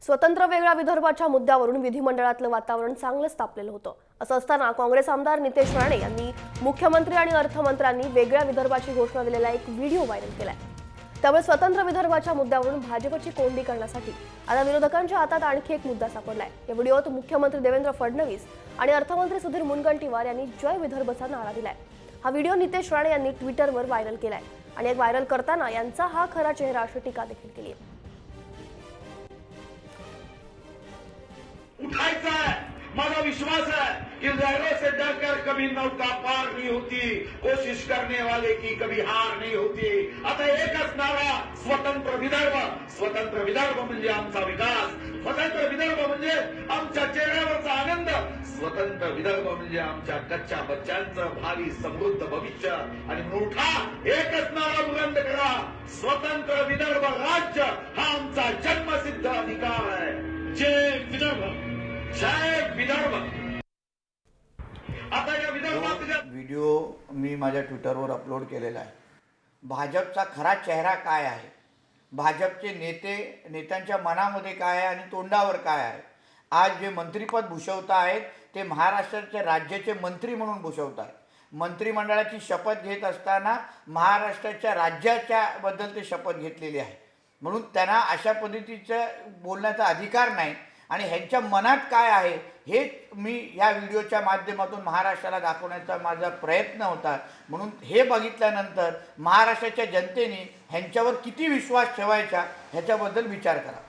स्वतंत्र वेगळ्या विदर्भाच्या मुद्द्यावरून विधिमंडळातलं वातावरण चांगलंच तापलेलं होतं। असं असताना काँग्रेस आमदार नितेश राणे यांनी मुख्यमंत्री आणि अर्थमंत्र्यांनी वेगळ्या विदर्भाची घोषणा दिलेला एक व्हिडिओ व्हायरल केलाय। त्यामुळे स्वतंत्र विदर्भाच्या मुद्द्यावरून भाजपची कोंडी करण्यासाठी आता विरोधकांच्या हातात आणखी एक मुद्दा सापडलाय। या व्हिडिओत मुख्यमंत्री देवेंद्र फडणवीस आणि अर्थमंत्री सुधीर मुनगंटीवार यांनी जय विदर्भचा नारा दिलाय। हा व्हिडिओ नितेश राणे यांनी ट्विटरवर व्हायरल केलाय आणि एक व्हायरल करताना यांचा हा खरा चेहरा अशी टीका देखील केली आहे। उठायचा है, माझा विश्वास है कि लहरों से डरकर कभी नौका पार नहीं होती, कोशिश करने वाले की कभी हार नहीं होती। आता एकच नारा स्वतंत्र विदर्भ। स्वतंत्र विदर्भ म्हणजे आमचा विकास, स्वतंत्र विदर्भ म्हणजे आमच्या चेहऱ्यावरचा आनंद, स्वतंत्र विदर्भ म्हणजे आमच्या कच्च्या बच्चांचं भावी समृद्ध भविष्य। आणि मोठा एकच नारा बुलंद करा, स्वतंत्र विदर्भ राज्य हा आमचा जन्मसिद्ध अधिकार आहे। जय विदर्भ, जय विदर्भ। आता या विदर्भात व्हिडिओ मी माझ्या ट्विटरवर अपलोड केलेला आहे। भाजपचा खरा चेहरा काय आहे, भाजपचे नेत्यांच्या मनामध्ये काय आहे आणि तोंडावर काय आहे। आज जे मंत्रिपद भूषवत आहेत ते महाराष्ट्राच्या राज्याचे मंत्री म्हणून भूषवत आहेत। मंत्रिमंडळाची शपथ घेत असताना महाराष्ट्राच्या राज्याच्या बद्दल ते शपथ घेतलेली आहे, म्हणून त्यांना अशा पद्धतीचं बोलण्याचा अधिकार नाही। आणि ह्यांच्या मनात काय आहे हे मी या व्हिडिओच्या माध्यमातून महाराष्ट्राला दाखवण्याचा माझा प्रयत्न होता। म्हणून हे बघितल्यानंतर महाराष्ट्राच्या जनतेने ह्यांच्यावर किती विश्वास ठेवायचा ह्याच्याबद्दल विचार करा।